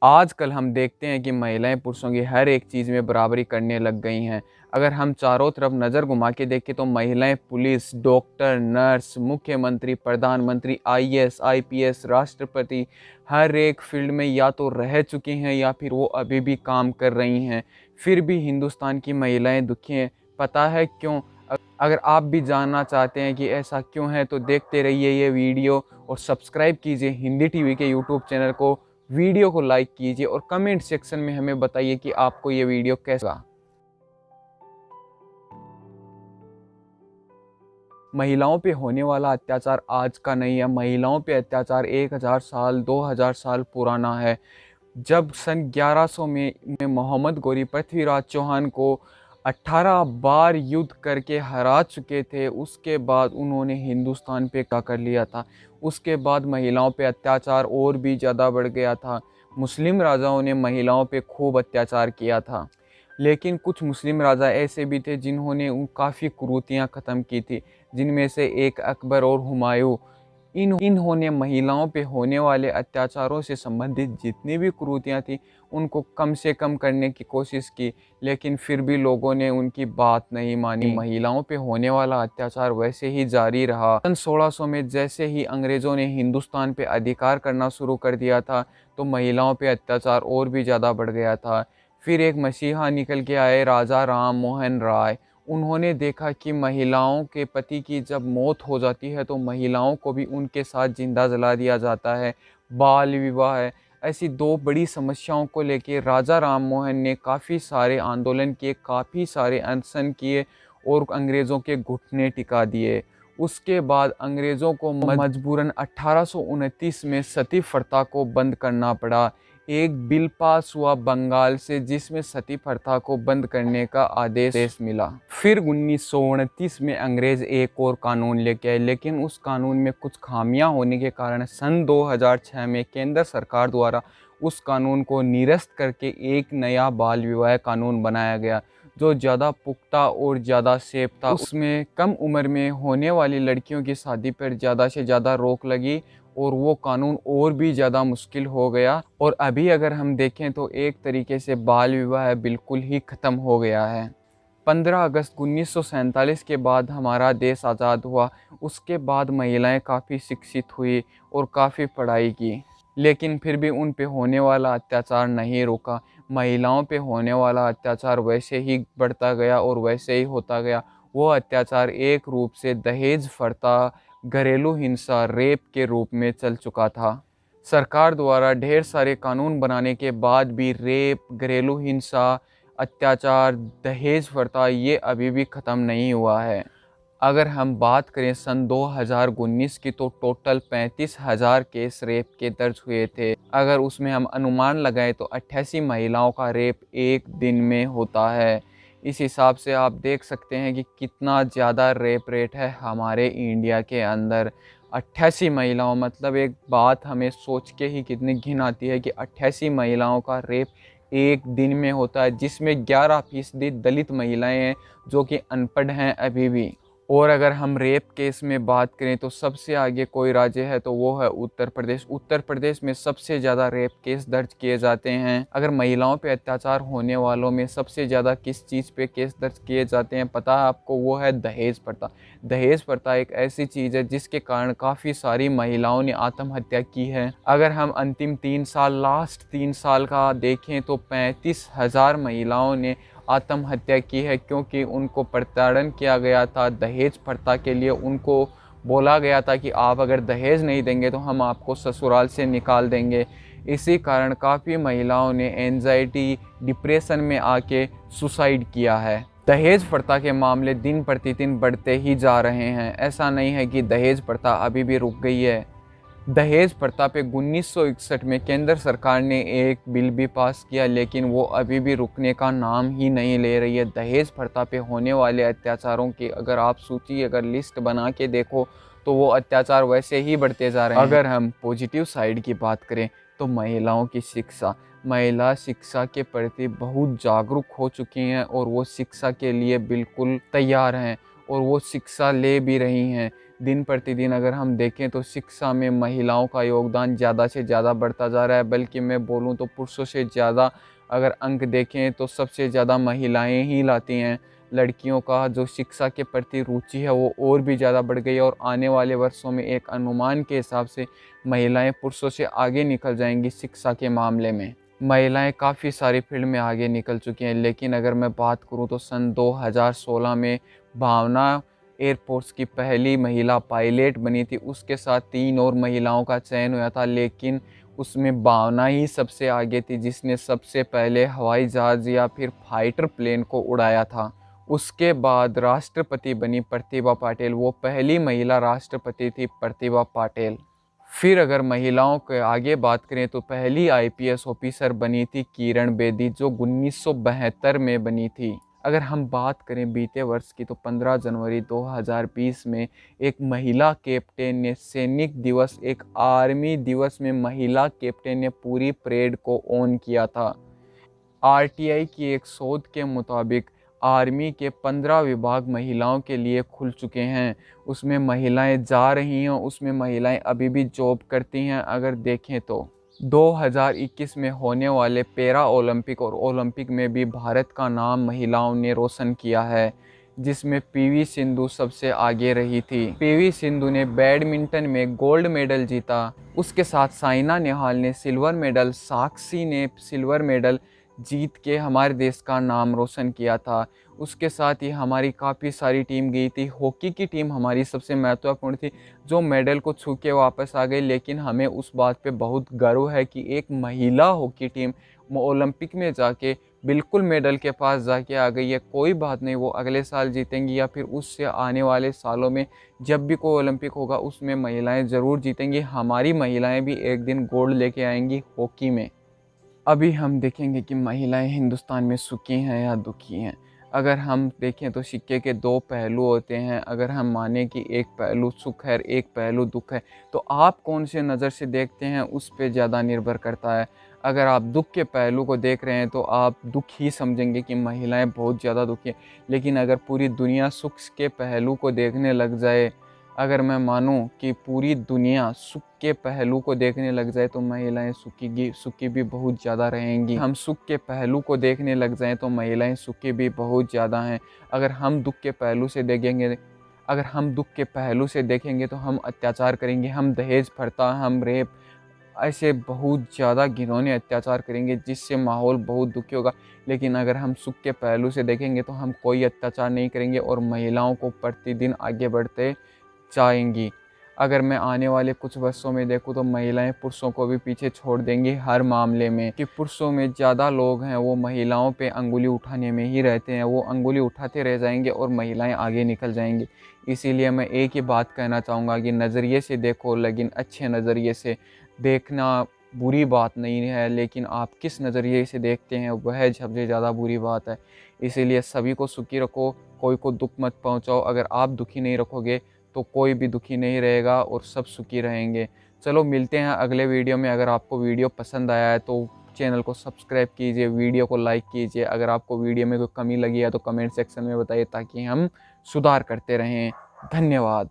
आजकल हम देखते हैं कि महिलाएं पुरुषों की हर एक चीज़ में बराबरी करने लग गई हैं। अगर हम चारों तरफ नज़र घुमा के देखें तो महिलाएं पुलिस, डॉक्टर, नर्स, मुख्यमंत्री, प्रधानमंत्री, आईएएस, आईपीएस, राष्ट्रपति हर एक फील्ड में या तो रह चुकी हैं या फिर वो अभी भी काम कर रही हैं। फिर भी हिंदुस्तान की महिलाएं दुखी हैं। पता है क्यों? अगर आप भी जानना चाहते हैं कि ऐसा क्यों है तो देखते रहिए ये वीडियो और सब्सक्राइब कीजिए हिंदी टीवी के यूट्यूब चैनल को। वीडियो को लाइक कीजिए और कमेंट सेक्शन में हमें बताइए कि आपको ये वीडियो कैसा लगा। महिलाओं पे होने वाला अत्याचार आज का नहीं है। महिलाओं पे अत्याचार 1000 साल 2000 साल पुराना है। जब सन 1100 में मोहम्मद गोरी पृथ्वीराज चौहान को 18 बार युद्ध करके हरा चुके थे, उसके बाद उन्होंने हिंदुस्तान पे कब्जा कर लिया था। उसके बाद महिलाओं पे अत्याचार और भी ज़्यादा बढ़ गया था। मुस्लिम राजाओं ने महिलाओं पे खूब अत्याचार किया था। लेकिन कुछ मुस्लिम राजा ऐसे भी थे जिन्होंने उन काफ़ी कुरीतियाँ ख़त्म की थी, जिनमें से एक अकबर और हुमायूं। इन्होंने महिलाओं पे होने वाले अत्याचारों से संबंधित जितनी भी कुरीतियाँ थी उनको कम से कम करने की कोशिश की, लेकिन फिर भी लोगों ने उनकी बात नहीं मानी। महिलाओं पे होने वाला अत्याचार वैसे ही जारी रहा। सन 1600 में जैसे ही अंग्रेज़ों ने हिंदुस्तान पे अधिकार करना शुरू कर दिया था तो महिलाओं पे अत्याचार और भी ज़्यादा बढ़ गया था। फिर एक मसीहा निकल के आए, राजा राम मोहन राय। उन्होंने देखा कि महिलाओं के पति की जब मौत हो जाती है तो महिलाओं को भी उनके साथ जिंदा जला दिया जाता है। बाल विवाह है। ऐसी दो बड़ी समस्याओं को लेके राजा राम मोहन ने काफ़ी सारे आंदोलन किए, काफ़ी सारे अनशन किए और अंग्रेज़ों के घुटने टिका दिए। उसके बाद अंग्रेज़ों को मजबूरन 1829 में सती प्रथा को बंद करना पड़ा। एक बिल पास हुआ बंगाल से जिसमें सती प्रथा को बंद करने का आदेश मिला। फिर 1929 में अंग्रेज़ एक और कानून लेके आए, लेकिन उस कानून में कुछ खामियां होने के कारण सन 2006 में केंद्र सरकार द्वारा उस कानून को निरस्त करके एक नया बाल विवाह कानून बनाया गया, जो ज़्यादा पुख्ता और ज़्यादा सेफ था। उसमें कम उम्र में होने वाली लड़कियों की शादी पर ज़्यादा से ज़्यादा रोक लगी और वो कानून और भी ज़्यादा मुश्किल हो गया। और अभी अगर हम देखें तो एक तरीके से बाल विवाह बिल्कुल ही ख़त्म हो गया है। 15 अगस्त 1947 के बाद हमारा देश आज़ाद हुआ। उसके बाद महिलाएं काफ़ी शिक्षित हुई और काफ़ी पढ़ाई की, लेकिन फिर भी उन पे होने वाला अत्याचार नहीं रुका। महिलाओं पे होने वाला अत्याचार वैसे ही बढ़ता गया और वैसे ही होता गया। वो अत्याचार एक रूप से दहेज प्रथा, घरेलू हिंसा, रेप के रूप में चल चुका था। सरकार द्वारा ढेर सारे कानून बनाने के बाद भी रेप, घरेलू हिंसा, अत्याचार, दहेज प्रथा ये अभी भी ख़त्म नहीं हुआ है। अगर हम बात करें सन 2019 की तो टोटल 35,000 केस रेप के दर्ज हुए थे। अगर उसमें हम अनुमान लगाएं तो 88 महिलाओं का रेप एक दिन में होता है। इस हिसाब से आप देख सकते हैं कि कितना ज़्यादा रेप रेट है हमारे इंडिया के अंदर। 88 महिलाओं, मतलब एक बात हमें सोच के ही कितनी घिन आती है कि 88 महिलाओं का रेप एक दिन में होता है, जिसमें 11% दलित महिलाएं हैं जो कि अनपढ़ हैं अभी भी। और अगर हम रेप केस में बात करें तो सबसे आगे कोई राज्य है तो वो है उत्तर प्रदेश। उत्तर प्रदेश में सबसे ज़्यादा रेप केस दर्ज किए जाते हैं। अगर महिलाओं पे अत्याचार होने वालों में सबसे ज़्यादा किस चीज़ पे केस दर्ज किए जाते हैं पता है आपको? वो है दहेज प्रथा। दहेज प्रथा एक ऐसी चीज़ है जिसके कारण काफ़ी सारी महिलाओं ने आत्महत्या की है। अगर हम अंतिम 3 साल, लास्ट 3 साल का देखें तो 35,000 महिलाओं ने आत्महत्या की है, क्योंकि उनको प्रताड़न किया गया था। दहेज प्रथा के लिए उनको बोला गया था कि आप अगर दहेज नहीं देंगे तो हम आपको ससुराल से निकाल देंगे। इसी कारण काफ़ी महिलाओं ने एंजाइटी, डिप्रेशन में आके सुसाइड किया है। दहेज प्रथा के मामले दिन प्रतिदिन बढ़ते ही जा रहे हैं। ऐसा नहीं है कि दहेज प्रथा अभी भी रुक गई है। दहेज प्रथा पे 1961 में केंद्र सरकार ने एक बिल भी पास किया, लेकिन वो अभी भी रुकने का नाम ही नहीं ले रही है। दहेज प्रथा पे होने वाले अत्याचारों की अगर आप सूची, अगर लिस्ट बना के देखो तो वो अत्याचार वैसे ही बढ़ते जा रहे हैं। अगर हम पॉजिटिव साइड की बात करें तो महिलाओं की शिक्षा, महिला शिक्षा के प्रति बहुत जागरूक हो चुकी हैं और वो शिक्षा के लिए बिल्कुल तैयार हैं। और वो शिक्षा ले भी रही हैं। दिन प्रतिदिन अगर हम देखें तो शिक्षा में महिलाओं का योगदान ज़्यादा से ज़्यादा बढ़ता जा रहा है, बल्कि मैं बोलूँ तो पुरुषों से ज़्यादा अगर अंक देखें तो सबसे ज़्यादा महिलाएं ही लाती हैं। लड़कियों का जो शिक्षा के प्रति रुचि है वो और भी ज़्यादा बढ़ गई है, और आने वाले वर्षों में एक अनुमान के हिसाब से महिलाएं पुरुषों से आगे निकल जाएंगी शिक्षा के मामले में। महिलाएं काफ़ी सारी फील्ड में आगे निकल चुकी हैं, लेकिन अगर मैं बात करूं तो सन 2016 में भावना एयरफोर्स की पहली महिला पायलट बनी थी। उसके साथ 3 और महिलाओं का चयन हुआ था, लेकिन उसमें भावना ही सबसे आगे थी, जिसने सबसे पहले हवाई जहाज़ या फिर फाइटर प्लेन को उड़ाया था। उसके बाद राष्ट्रपति बनी प्रतिभा पाटिल, वो पहली महिला राष्ट्रपति थी प्रतिभा पाटिल। फिर अगर महिलाओं के आगे बात करें तो पहली आईपीएस ऑफिसर बनी थी किरण बेदी, जो 1972 में बनी थी। अगर हम बात करें बीते वर्ष की तो 15 जनवरी 2020 में एक महिला कैप्टन ने सैनिक दिवस, एक आर्मी दिवस में महिला कैप्टन ने पूरी परेड को ऑन किया था। आरटीआई की एक शोध के मुताबिक आर्मी के 15 विभाग महिलाओं के लिए खुल चुके हैं। उसमें महिलाएं जा रही हैं, उसमें महिलाएं अभी भी जॉब करती हैं। अगर देखें तो 2021 में होने वाले पैरा ओलंपिक और ओलंपिक में भी भारत का नाम महिलाओं ने रोशन किया है, जिसमें पीवी सिंधु सबसे आगे रही थी। पीवी सिंधु ने बैडमिंटन में गोल्ड मेडल जीता। उसके साथ साइना नेहवाल ने सिल्वर मेडल, साक्षी ने सिल्वर मेडल जीत के हमारे देश का नाम रोशन किया था। उसके साथ ही हमारी काफ़ी सारी टीम गई थी। हॉकी की टीम हमारी सबसे महत्वपूर्ण थी, जो मेडल को छू के वापस आ गई, लेकिन हमें उस बात पे बहुत गर्व है कि एक महिला हॉकी टीम ओलंपिक में जाके बिल्कुल मेडल के पास जाके आ गई है। कोई बात नहीं, वो अगले साल जीतेंगी या फिर उससे आने वाले सालों में जब भी कोई ओलंपिक होगा उसमें महिलाएं ज़रूर जीतेंगी। हमारी महिलाएं भी एक दिन गोल्ड लेके आएंगी हॉकी में। अभी हम देखेंगे कि महिलाएं हिंदुस्तान में सुखी हैं या दुखी हैं। अगर हम देखें तो सिक्के के 2 पहलू होते हैं। अगर हम माने कि एक पहलू सुख है, एक पहलू दुख है, तो आप कौन से नज़र से देखते हैं उस पे ज़्यादा निर्भर करता है। अगर आप दुख के पहलू को देख रहे हैं तो आप दुख ही समझेंगे कि महिलाएं बहुत ज़्यादा दुखी हैं। लेकिन अगर पूरी दुनिया सुख के पहलू को देखने लग जाए, अगर मैं मानूं कि पूरी दुनिया सुख के पहलू को देखने लग जाए तो महिलाएं सुखी भी बहुत ज़्यादा रहेंगी। हम सुख के पहलू को देखने लग जाएं तो महिलाएं सुखी भी बहुत ज़्यादा हैं। अगर हम दुख के पहलू से देखेंगे अगर हम दुख के पहलू से देखेंगे तो हम अत्याचार करेंगे, हम दहेज प्रथा, हम रेप, ऐसे बहुत ज़्यादा घिनौने अत्याचार करेंगे, जिससे माहौल बहुत दुखी होगा। लेकिन अगर हम सुख के पहलू से देखेंगे तो हम कोई अत्याचार नहीं करेंगे और महिलाओं को प्रतिदिन आगे बढ़ते जाएंगी। अगर मैं आने वाले कुछ वर्षों में देखूं तो महिलाएं पुरुषों को भी पीछे छोड़ देंगी हर मामले में, कि पुरुषों में ज़्यादा लोग हैं वो महिलाओं पे अंगुली उठाने में ही रहते हैं। वो अंगुली उठाते रह जाएंगे और महिलाएं आगे निकल जाएंगी। इसीलिए मैं एक ही बात कहना चाहूँगा कि नज़रिए से देखो, लेकिन अच्छे नज़रिए से देखना बुरी बात नहीं है, लेकिन आप किस नज़रिए से देखते हैं वह सबसे ज़्यादा बुरी बात है। इसीलिए सभी को सुखी रखो, कोई को दुख मत पहुँचाओ। अगर आप दुखी नहीं रखोगे तो कोई भी दुखी नहीं रहेगा और सब सुखी रहेंगे। चलो मिलते हैं अगले वीडियो में। अगर आपको वीडियो पसंद आया है तो चैनल को सब्सक्राइब कीजिए, वीडियो को लाइक कीजिए। अगर आपको वीडियो में कोई कमी लगी है तो कमेंट सेक्शन में बताइए, ताकि हम सुधार करते रहें। धन्यवाद।